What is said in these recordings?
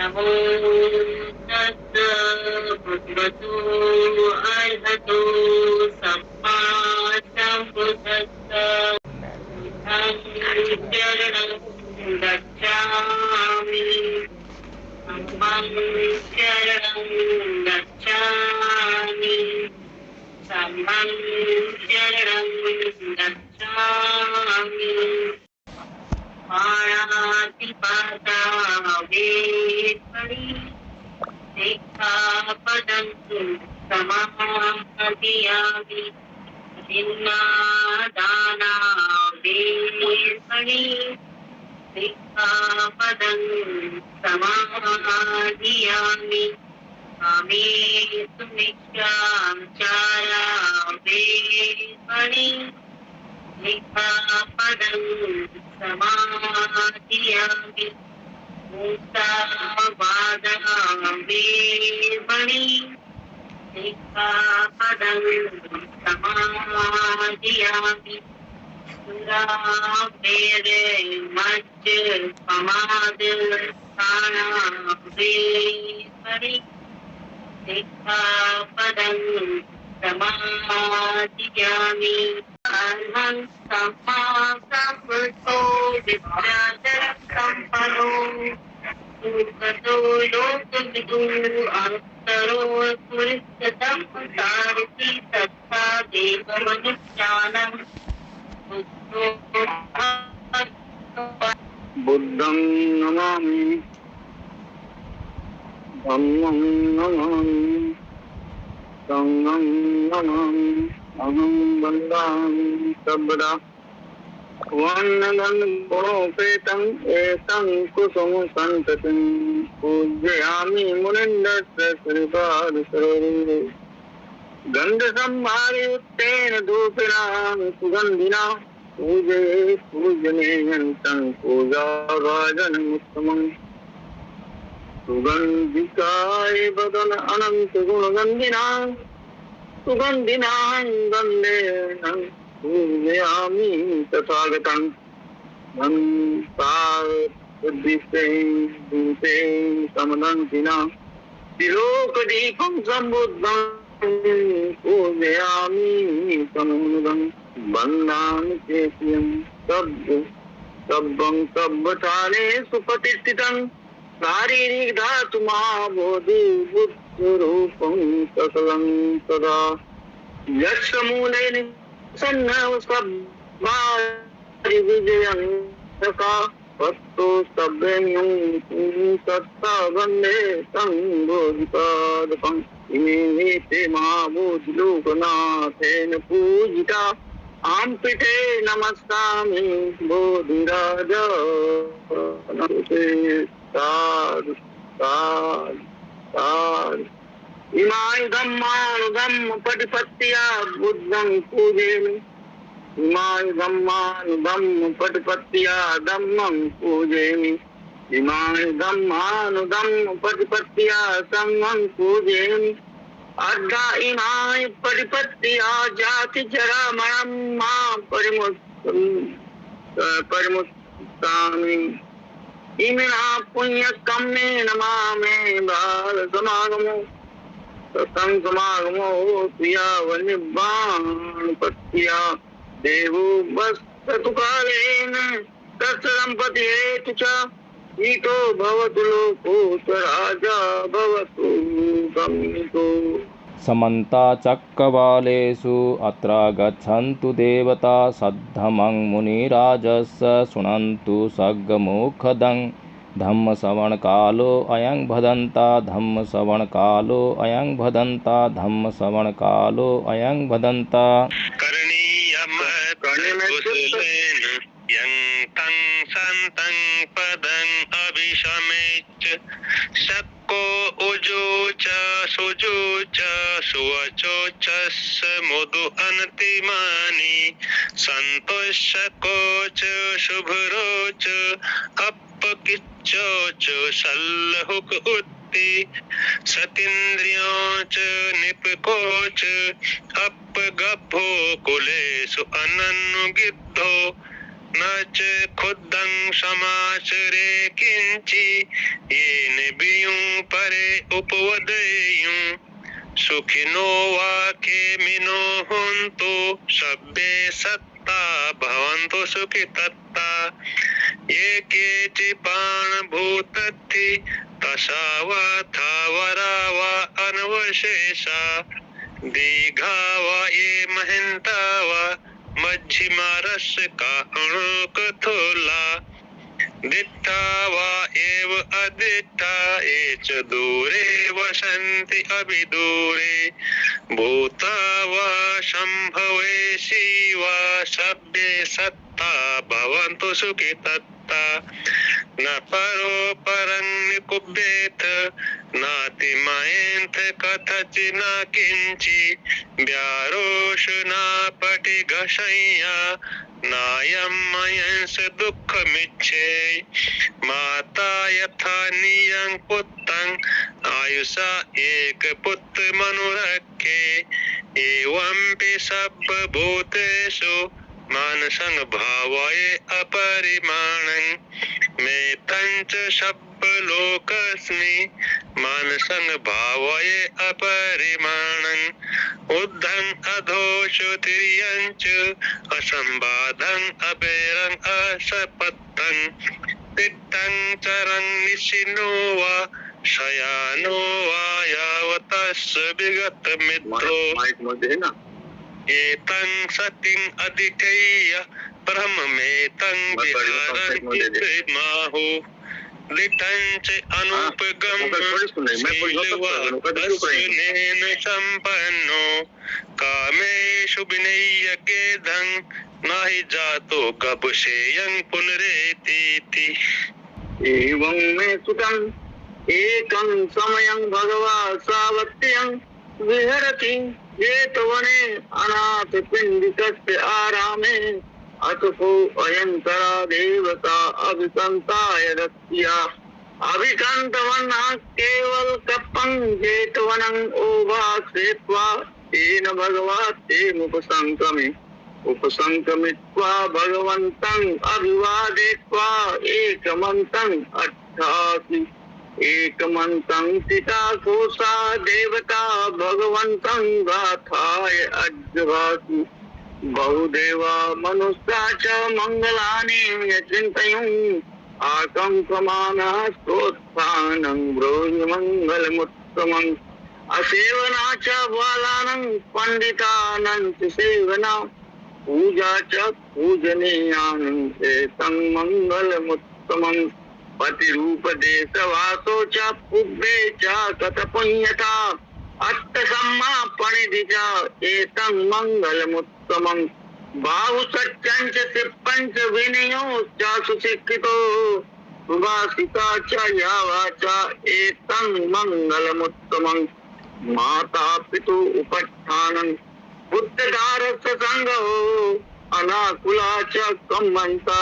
नमो तस्स भगवतो अर्हतो सम्मा सम्बुद्धस्स। शरणं गच्छामि। धम्मं शरणं गच्छामि। संघं शरणं गच्छामि। पाणातिपाता वेत्मनि सिक्खापदं समादियामि। दिन्नादाना वेत्मनि सिक्खापदं समादियामि। कामेषु मिथ्याचारा वेत्मनि सिक्खापदं समादियामि। मुक्तावादा वेत्मनि सिक्खापदं समादियामि। सुरामेरय मज्जपमादस्थाना वेत्मनि सिक्खापदं समादियामि। अहं सम्मा सम्बुद्धो विद्याधरं सम्पन्नो सुखदो लोकविदो अन्तरो पुरुषोत्तमं सारथि तथा देवमनुष्याणां बुद्धं नमामि। धम्मं नमामि। संघं नमामि। अहं वन्दामि सर्वदा वन्नगन्धोपेतं एतं कुसुमं सन्ततं पूजयामि मुनिन्दस्य श्रीपादसरोरुहे। गन्धसम्भारयुक्तेन धूपेन सुगन्धिना पूजये पूजनीयन्तं पूजाभाजनमुत्तमम्। सुगन्धिकाय वदन अनन्तगुणगन्धिना सुगन्धिनां वन्देनं पूजयामि तथागतं। बुद्धिस्तेन भूतेन समदन्तिना त्रिलोकदीपं सम्बुद्धं पूजयामि तमोदं। वन्दामि केशयं सब्बं सब्बथानेषु प्रतिष्ठितं शारीरिक धातुमाबोधि बुद्धरूपं सकलं सदा। यस्य मूले निसन्नः सद्भारिविजयं सखा तत्तो सभ्यं सत्ता वन्दे तं बोधिपादपम्। इमे ते महाबोधिलोकनाथेन पूजिता आं पीठे नमस्कामि बोधिराजा। साधु साधु साधु। इमानि धम्मानुधम्म प्रतिपत्त्या बुद्धं पूजयामि। इमानि धम्मानुधम्म प्रतिपत्त्या धम्मं पूजयामि। इमानि धम्मानुधम्म प्रतिपत्त्या संघं पूजयामि। अद्धा इमानि प्रतिपत्त्या जाति जरा मरणं मां परिमुक्तामि। इमिना पुण्यकम्मेन मामे बाल समागमो सत्संग समागमो प्रियावनिर्वाणपत्या देवो वस्तु कालेन तस्य सम्पत्ति हेतु च ईतो भवतु लोको स राजा भवतु गम्यतो। समन्ता चक्रवालेषु अत्र गच्छन्तु देवता सद्धमं मुनिराजस्य शृण्वन्तु सग्मुखदं। धम्मश्रवणकालो अयं भदन्ता धम्मश्रवणकालो अयं भदन्ता धम्मश्रवणकालो अयं भदन्ता। करणीयं कुशलेन यं तं सन्तं पदं अभिशमेच्च शक्को उजो च सुजो च सुवचो च मुदु अनतिमानि सन्तोषको च शुभ्रो च अपकिच्चो च शल्हुक उत्ति सतीन्द्रियो च निपको च अपगभो कुलेषु अननुगिद्धो न च खुद्धं समाचरे किंचि येन बियूं परे उपवदेयूं सुखिनो वा केमिनो हुन्तु सब्बे सत्ता भवन्तु सुखितत्ता ये केचिपाणभूतत्ति तसा वा थावरा वा अनवशेषा दीघा वा ये महन्ता वा मध्यमा रस का अणुकथोला दिट्ठा वा एव अदिट्ठा ये च दूरे वसन्ति अभिदूरे भूता वा सम्भवेशी वा सभ्ये सत्ता भवन्तु सुखितत्ता न परो परं निकुब्येत नातिमयेन्थ कथचित् न किंचि व्यारोष न पटिघशय्या नायं मयंस दुःखमिच्छे माता यथा नियं पुत्रं आयुषा एक पुत्र मनुरखे एवंपि सर्वभूतेषु मानसं भावये अपरिमाणं मेतं च सर्वलोकस्मि मानसं भावये अपरिमाणं उद्धं अधोष तिर्यं च असंबाधं अपेरं असपत्तं तिक्तं चरं निशिनो वा शयानो वा यावतस्य विगत मित्रो एतं सतिं अधिकय्य ब्रह्ममेतं विहारं माहु दिठं च अनुपगम शीलवत्तस्नेन सम्पन्नो कामेषु विनय्य गेधं नहि जातो गपुषेयं पुनरेतीति एवं मे सुतं एकं समयं भगवा सावत्यं विहरति जेतवने अनाथ पिंडिकस्य आरामे अतुको अयंतरा देवता अभिसंताय रत्या अभिसंतवन्ना केवल कप्पं जेतवनं ओभासेत्वा तेन भगवाते उपसंकमित्वा भगवन्तं अभिवादयित्वा एकमन्तं अट्ठासि एकमन्तं चिताकोशा देवता भगवन्तं गाथाय अज्जभासि बहुदेवा मनुष्या च मंगलानि चिन्तयुं आकंपमानः स्तोत्थानं ब्रूहि मंगलमुत्तमं असेवना च बालानं पंडितानं च सेवना पूजा च पूजनीयानं एतं मंगलमुत्तमं पतिरूपदेशवासो च पुब्बे च कथपुण्यता अष्टसम्मा पणिधि च एतं मंगलमुत्तमं बाहुसत्यं च सिप्पं च विनयो च सुशिक्षितो सुभाषिता च या वाचा एतं मंगलमुत्तमं माता पितु उपस्थानं बुद्धदारस्य संगो अनाकुला च कम्मन्ता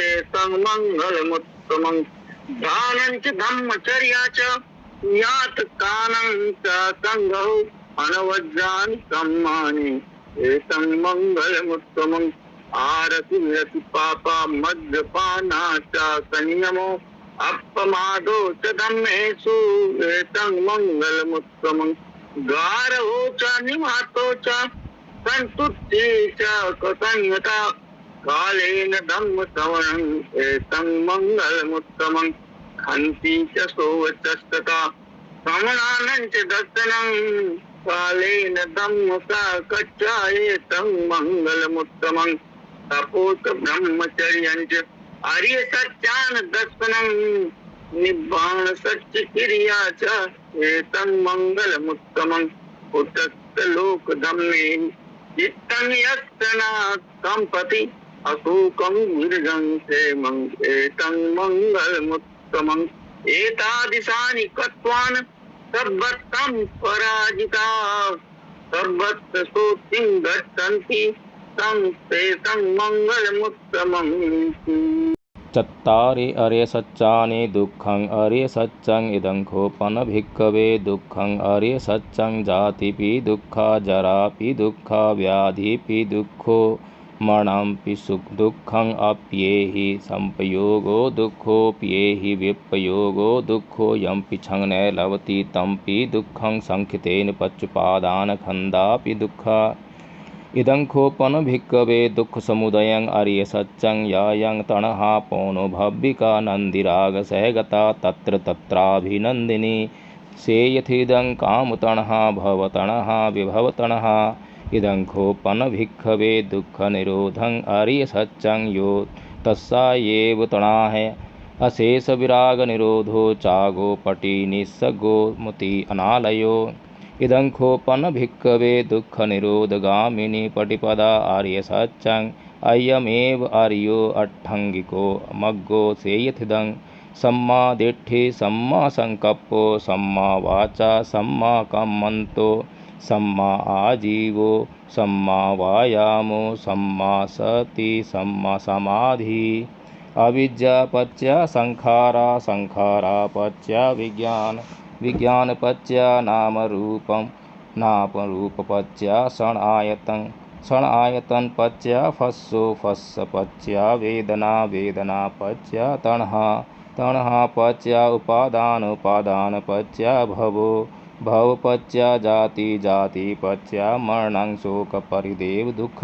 एतं मंगलमुत्तमं दानं च धम्मचर्या च यातकानं च संगो अनवज्रानि सम्मानि एतं मंगलमुत्तमं आरति विरति पापा मद्यपाना च संयमो अपमादो च धम्मेषु एतं मंगलमुत्तमं गारवो च निवातो च संतुष्टि च कृतज्ञता कालेन धम्मश्रवणं एतं मंगलमुत्तमं खन्ति च सोवचस्तता श्रवणानं च दर्शनं कालेन धम्मसाकच्चा एतं मंगलमुत्तमं तपोस ब्रह्मचर्यं च आर्य सत्यान दर्शनं निब्बाण सत्य क्रिया च एतं मंगलमुत्तमं उतस्त लोक धम्मे चित्तं यस्तना संपति अशोकं विरजं क्षेमं एतं मंगलमुत्तमं एतादृशानि कृत्वान् सर्वत्रं पराजिता सर्वत्र स्तोतिं गच्छन्ति तं तेतं मंगलमुत्तमम् चत्तारि अर्य सच्चानि दुःखं अर्य सच्चं इदं खोपन भिक्खवे दुःखं अर्य सच्चं जातिपि दुःखा जरापि दुःखा व्याधिपि दुःखो मरणमपि दुःखं अप्येहि संपयोगो दुःखोऽप्येहि विपयोगो दुःखो यम्पि क्षङ्णे लभति तम्पि दुःखं संख्यतेन पच्युपादानखण्डापि दुःखा इदं भिक्खवे दुःखसमुदयं अर्यसत्यं यायं तणहा पौनो भव्विका नन्दिरागसहगता तत्र तत्राभिनन्दिनी सेयथिदं कामतणहा भवतणहा विभवतणहा इदं भिक्खवे दुःखनिरोधं अर्यसत्यं यो तस्सायेव तणाः अशेषविरागनिरोधो चागोपटी निस्सगो मुति अनालयो इदं भिक्खवे दुःखनिरोधगामिनी पटिपदा आर्यसत्यं अयमेव आर्यो अट्ठङ्गिको मग्गो सेयथिदं सम्मा दिट्ठि सम्मा संकप्पो सम्मा वाचा सम्मा कम्मन्तो सम्मा आजीवो सम्मा वायामो सम्मा सति सम्मा समाधि अविद्यापच्या संखारा संखारापच्या विज्ञान विज्ञानपच्या नामरूपं नामरूपपच्या क्षण आयतनपच्या फस्सो फस्सपच्या वेदना वेदनापच्या तणहापच्या उपादानोपादानपच्या भवो भवपच्या जातिपच्या मरणं शोकपरिदेव दुःख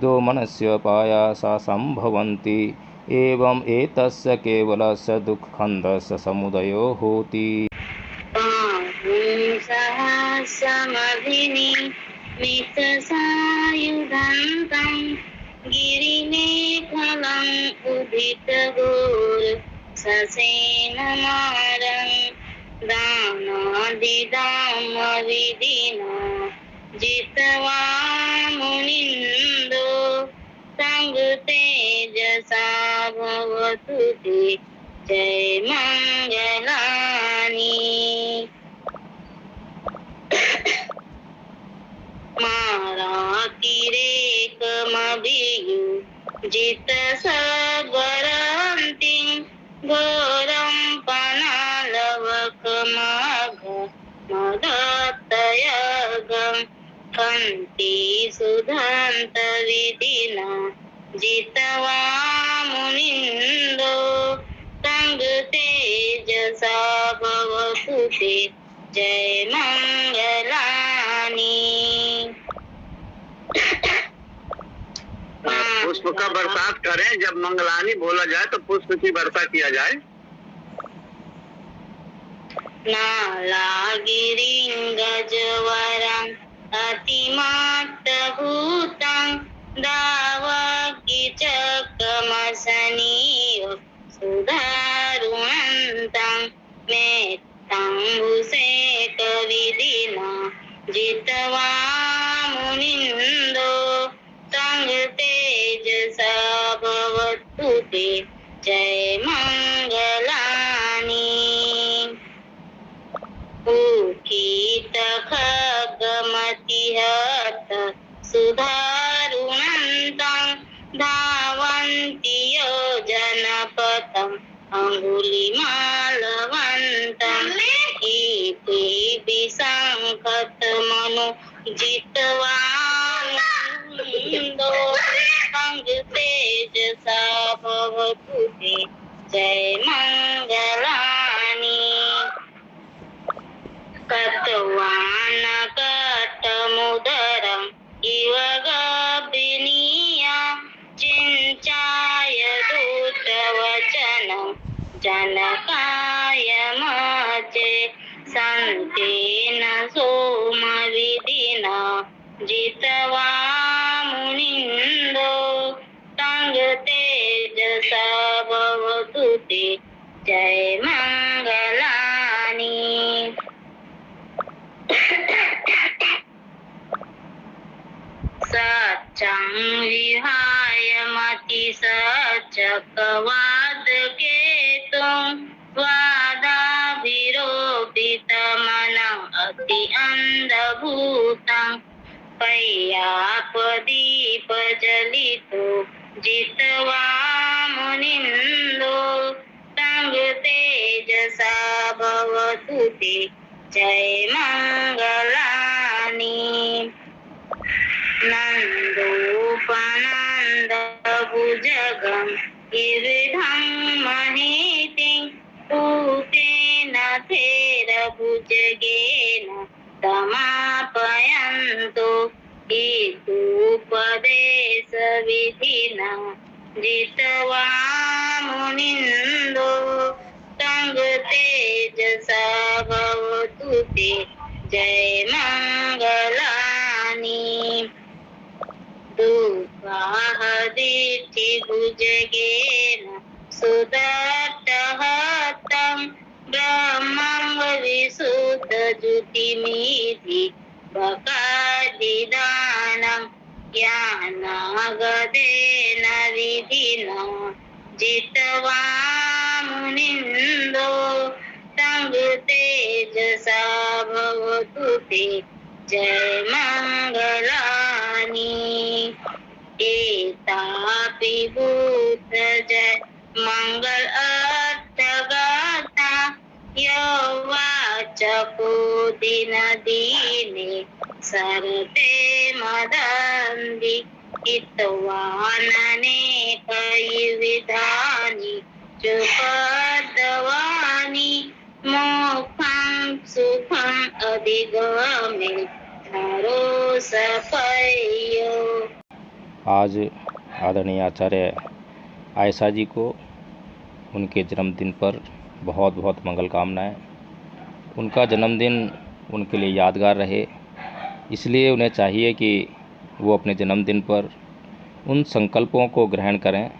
दो मनस्य पायासा संभवन्ति एवं एतस्य केवलस्य दुःखखण्डस्य समुदयो होति। मितसायुधन्तं गिरिमेखलम् उदितघोर ससेनमारं दानादिदामविधिना जित्वा मुनिन्दो संगतेजसा भवतु ते जय मंगलानि। मारातिरेकमभियु जित सबरन्तिं घोरं पनालवकमघ मदत्तयगं कन्ति सुधन्तविधिना जित्वा मुनिन्दो संगतेजसा भवतु ते जय मंगलानि। पुष्प का बरसात करें, जब मंगलानी बोला जाए तो पुष्प की वर्षा किया जाए। नालागिरिं गजवरं अतिमात्तभूतं दावकीचकमसनीय सुधारुणन्तं मेत्तं भूषेकविधिना जित्वा मुनिन्दो संगतेजसा भवतु ते जय मंगलानि। उखितखगमतिहत सुधारुणन्तं धावन्ति योजनपथम् अङ्गुलिमालवन्तम् इति विसङ्खतमनो जित्वा मुनिन्दो संगतेजसा भवतु ते जय मंगलानि। कट्वानकटमुदरम् इव गभीनीया चिञ्चाय दूतवचनं जनकाय मचे सन्तेन सोमविधिना जित्वा मुनिन्दो संगतेजसा भवतु ते जय मंगलानि। सच्चं विहाय मतिसच्चकवादकेतुं वादाभिरोपितमनं अति अन्धभूतं पय्यापदीपजलितो जित्वा मुनिन्दो संगतेजसा भवतु ते जय मंगलानि। नन्दोपनन्द भुजगं ईर्धं महितिं पूतेन थेरभुजगेन समापयन्तु हितोपदेशविधिना जित्वा मुनिन्दो तङ्गतेजसा भवतु ते जयमङ्गलानि दुःखाहदितिभुजगेन सुदत्तहतं ब्रह्मं विशुद्धज्योतिमिति बकादिदानं ज्ञानागदेन विधिना जित्वा मुनिन्दो तङ्गतेजसा भवतु ते जयमङ्गलानि एतापि भूतजय मंगल अर्थगाता यौवाचको दिन दीने सरते मदन्ति हितवाननेकविधानि चुपदवानि मोक्षं सुखम् अधिगमे धरो सफयो। आज आदरणीय आचार्य आयशा जी को उनके जन्मदिन पर बहुत बहुत मंगल कामनाएं। उनका जन्मदिन उनके लिए यादगार रहे, इसलिए उन्हें चाहिए कि वो अपने जन्मदिन पर उन संकल्पों को ग्रहण करें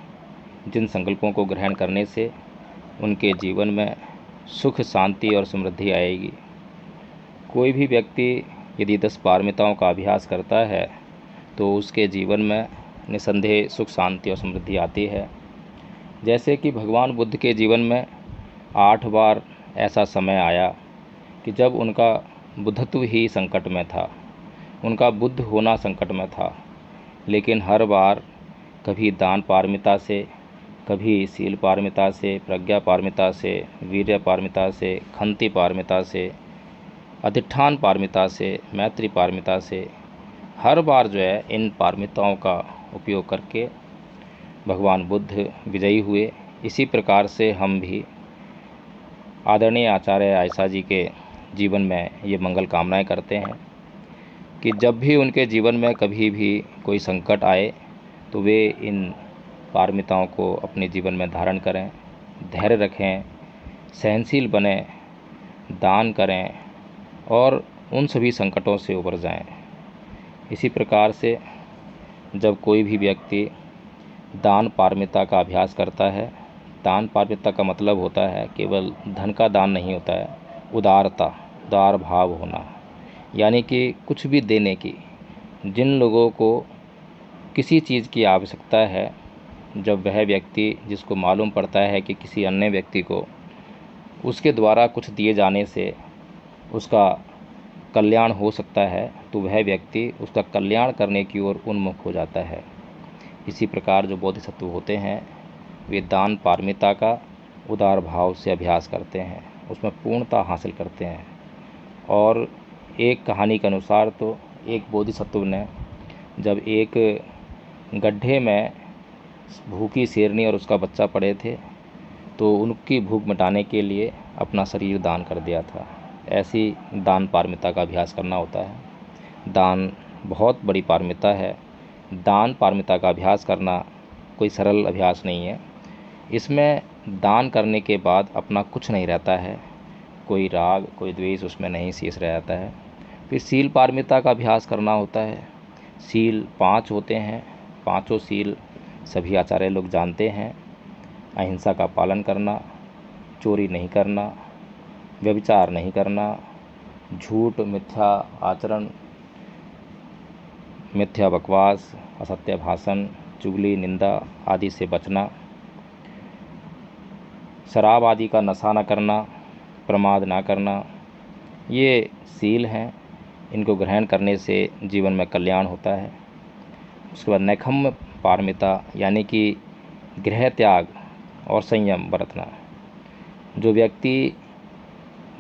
जिन संकल्पों को ग्रहण करने से उनके जीवन में सुख, शांति और समृद्धि आएगी। कोई भी व्यक्ति यदि 10 पारमिताओं का अभ्यास करता है तो उसके जीवन में निसंदेह सुख, शांति और समृद्धि आती है। जैसे कि भगवान बुद्ध के जीवन में 8 बार ऐसा समय आया कि जब उनका बुद्धत्व ही संकट में था, उनका बुद्ध होना संकट में था, लेकिन हर बार कभी दान पारमिता से, कभी शील पारमिता से, प्रज्ञा पारमिता से, वीर्य पारमिता से, खंति पारमिता से, अधिष्ठान पारमिता से, मैत्री पारमिता से, हर बार जो है इन पारमिताओं का उपयोग करके भगवान बुद्ध विजयी हुए। इसी प्रकार से हम भी आदरणीय आचार्य आयशा जी के जीवन में ये मंगल कामनाएं करते हैं कि जब भी उनके जीवन में कभी भी कोई संकट आए तो वे इन पारमिताओं को अपने जीवन में धारण करें, धैर्य रखें, सहनशील बने, दान करें और उन सभी संकटों से उबर जाएं। इसी प्रकार से जब कोई भी व्यक्ति दान पारमिता का अभ्यास करता है, दान पारमिता का मतलब होता है केवल धन का दान नहीं होता है, उदारता, उदार भाव होना, यानी कि कुछ भी देने की। जिन लोगों को किसी चीज़ की आवश्यकता है, जब वह व्यक्ति जिसको मालूम पड़ता है कि किसी अन्य व्यक्ति को उसके द्वारा कुछ दिए जाने से उसका कल्याण हो सकता है, तो वह व्यक्ति उसका कल्याण करने की ओर उन्मुख हो जाता है। इसी प्रकार जो बोधिसत्व होते हैं वे दान पारमिता का उदार भाव से अभ्यास करते हैं, उसमें पूर्णता हासिल करते हैं। और एक कहानी के अनुसार तो एक बोधिसत्व ने जब एक गड्ढे में भूखी शेरनी और उसका बच्चा पड़े थे तो उनकी भूख मिटाने के लिए अपना शरीर दान कर दिया था। ऐसी दान पारमिता का अभ्यास करना होता है। दान बहुत बड़ी पारमिता है। दान पारमिता का अभ्यास करना कोई सरल अभ्यास नहीं है। इसमें दान करने के बाद अपना कुछ नहीं रहता है, कोई राग, कोई द्वेष उसमें नहीं शेष रह जाता है। फिर शील पारमिता का अभ्यास करना होता है। शील 5 होते हैं, पांचों शील सभी आचार्य लोग जानते हैं। अहिंसा का पालन करना, चोरी नहीं करना, व्यभिचार नहीं करना, झूठ, मिथ्या आचरण, मिथ्या बकवास, असत्य भाषण, चुगली, निंदा आदि से बचना, शराब आदि का नशा न करना, प्रमाद ना करना, ये शील हैं। इनको ग्रहण करने से जीवन में कल्याण होता है। उसके बाद नैखम्य पारमिता यानी कि गृह त्याग और संयम बरतना। जो व्यक्ति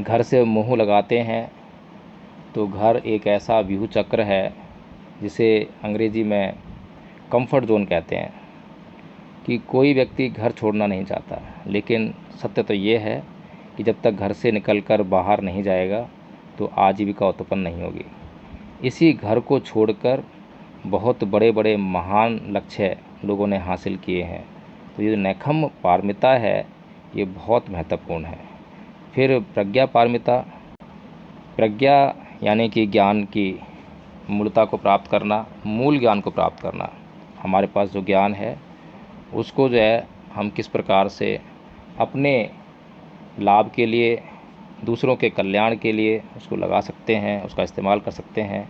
घर से मुँह लगाते हैं तो घर एक ऐसा व्यूह चक्र है जिसे अंग्रेजी में कंफर्ट जोन कहते हैं। कि कोई व्यक्ति घर छोड़ना नहीं चाहता, लेकिन सत्य तो ये है कि जब तक घर से निकलकर बाहर नहीं जाएगा तो आजीविका उत्पन्न नहीं होगी। इसी घर को छोड़कर बहुत बड़े बड़े महान लक्ष्य लोगों ने हासिल किए हैं। तो ये नैखम पारमिता है, ये बहुत महत्वपूर्ण है। फिर प्रज्ञा पारमिता, प्रज्ञा यानी कि ज्ञान की मूलता को प्राप्त करना, मूल ज्ञान को प्राप्त करना। हमारे पास जो ज्ञान है उसको जो है हम किस प्रकार से अपने लाभ के लिए, दूसरों के कल्याण के लिए उसको लगा सकते हैं, उसका इस्तेमाल कर सकते हैं,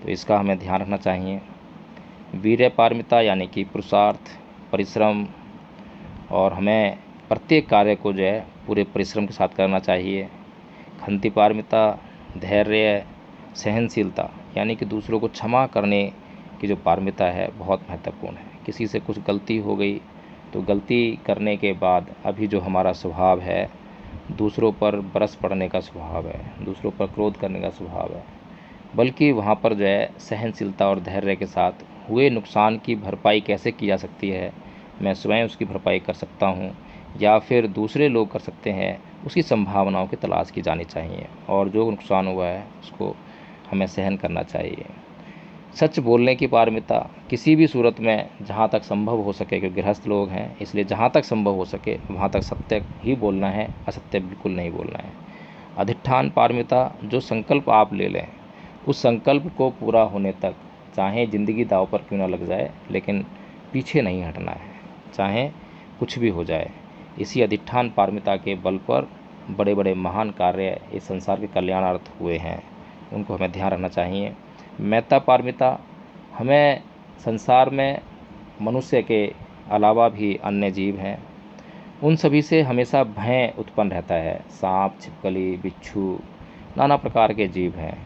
तो इसका हमें ध्यान रखना चाहिए। वीर्य पारमिता यानी कि पुरुषार्थ, परिश्रम, और हमें प्रत्येक कार्य को जो है पूरे परिश्रम के साथ करना चाहिए। खंति पारमिता, धैर्य, सहनशीलता यानी कि दूसरों को क्षमा करने की जो पारमिता है बहुत महत्वपूर्ण है। किसी से कुछ गलती हो गई तो गलती करने के बाद अभी जो हमारा स्वभाव है, दूसरों पर बरस पड़ने का स्वभाव है, दूसरों पर क्रोध करने का स्वभाव है, बल्कि वहाँ पर जो है सहनशीलता और धैर्य के साथ हुए नुकसान की भरपाई कैसे की जा सकती है, मैं स्वयं उसकी भरपाई कर सकता हूँ या फिर दूसरे लोग कर सकते हैं, उसकी संभावनाओं की तलाश की जानी चाहिए और जो नुकसान हुआ है उसको हमें सहन करना चाहिए। सच बोलने की पारमिता, किसी भी सूरत में जहाँ तक संभव हो सके, क्योंकि गृहस्थ लोग हैं इसलिए जहाँ तक संभव हो सके वहाँ तक सत्य ही बोलना है, असत्य बिल्कुल नहीं बोलना है। अधिष्ठान पारमिता, जो संकल्प आप ले लें उस संकल्प को पूरा होने तक चाहे ज़िंदगी दांव पर क्यों ना लग जाए, लेकिन पीछे नहीं हटना है, चाहे कुछ भी हो जाए। इसी अधिष्ठान पारमिता के बल पर बड़े बड़े महान कार्य इस संसार के कल्याणार्थ हुए हैं, उनको हमें ध्यान रखना चाहिए। मैत्ता पारमिता, हमें संसार में मनुष्य के अलावा भी अन्य जीव हैं, उन सभी से हमेशा भय उत्पन्न रहता है। सांप, छिपकली, बिच्छू, नाना प्रकार के जीव हैं,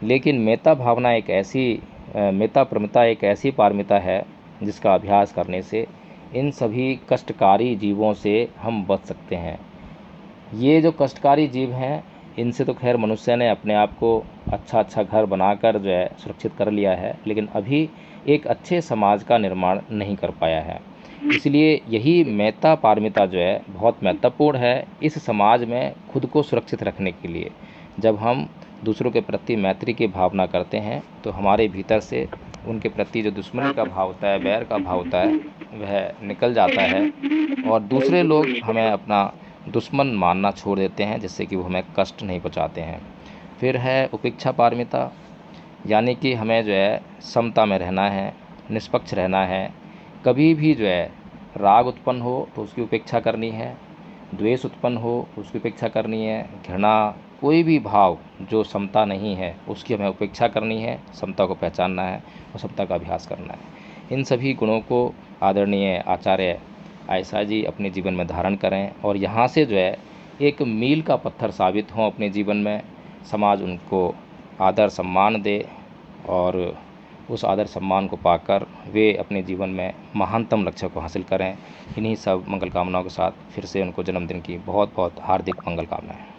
लेकिन मेत्ता भावना एक ऐसी मेत्ता प्रमिता एक ऐसी पारमिता है जिसका अभ्यास करने से इन सभी कष्टकारी जीवों से हम बच सकते हैं। ये जो कष्टकारी जीव हैं इनसे तो खैर मनुष्य ने अपने आप को अच्छा घर बनाकर जो है सुरक्षित कर लिया है, लेकिन अभी एक अच्छे समाज का निर्माण नहीं कर पाया है। इसलिए यही मेत्ता पारमिता जो है बहुत महत्वपूर्ण है इस समाज में खुद को सुरक्षित रखने के लिए। जब हम दूसरों के प्रति मैत्री की भावना करते हैं तो हमारे भीतर से उनके प्रति जो दुश्मनी का भाव होता है, बैर का भाव होता है, वह निकल जाता है और दूसरे लोग हमें अपना दुश्मन मानना छोड़ देते हैं, जिससे कि वो हमें कष्ट नहीं पहुंचाते हैं। फिर है उपेक्षा पारमिता, यानी कि हमें जो है समता में रहना है, निष्पक्ष रहना है। कभी भी जो है राग उत्पन्न हो तो उसकी उपेक्षा करनी है, द्वेष उत्पन्न हो तो उसकी उपेक्षा करनी है, घृणा, कोई भी भाव जो समता नहीं है उसकी हमें उपेक्षा करनी है, समता को पहचानना है और समता का अभ्यास करना है। इन सभी गुणों को आदरणीय आचार्य आयसा जी अपने जीवन में धारण करें और यहाँ से जो है एक मील का पत्थर साबित हों अपने जीवन में। समाज उनको आदर सम्मान दे और उस आदर सम्मान को पाकर वे अपने जीवन में महानतम लक्ष्य को हासिल करें। इन्हीं सब मंगल कामनाओं के साथ फिर से उनको जन्मदिन की बहुत बहुत हार्दिक मंगल कामनाएं।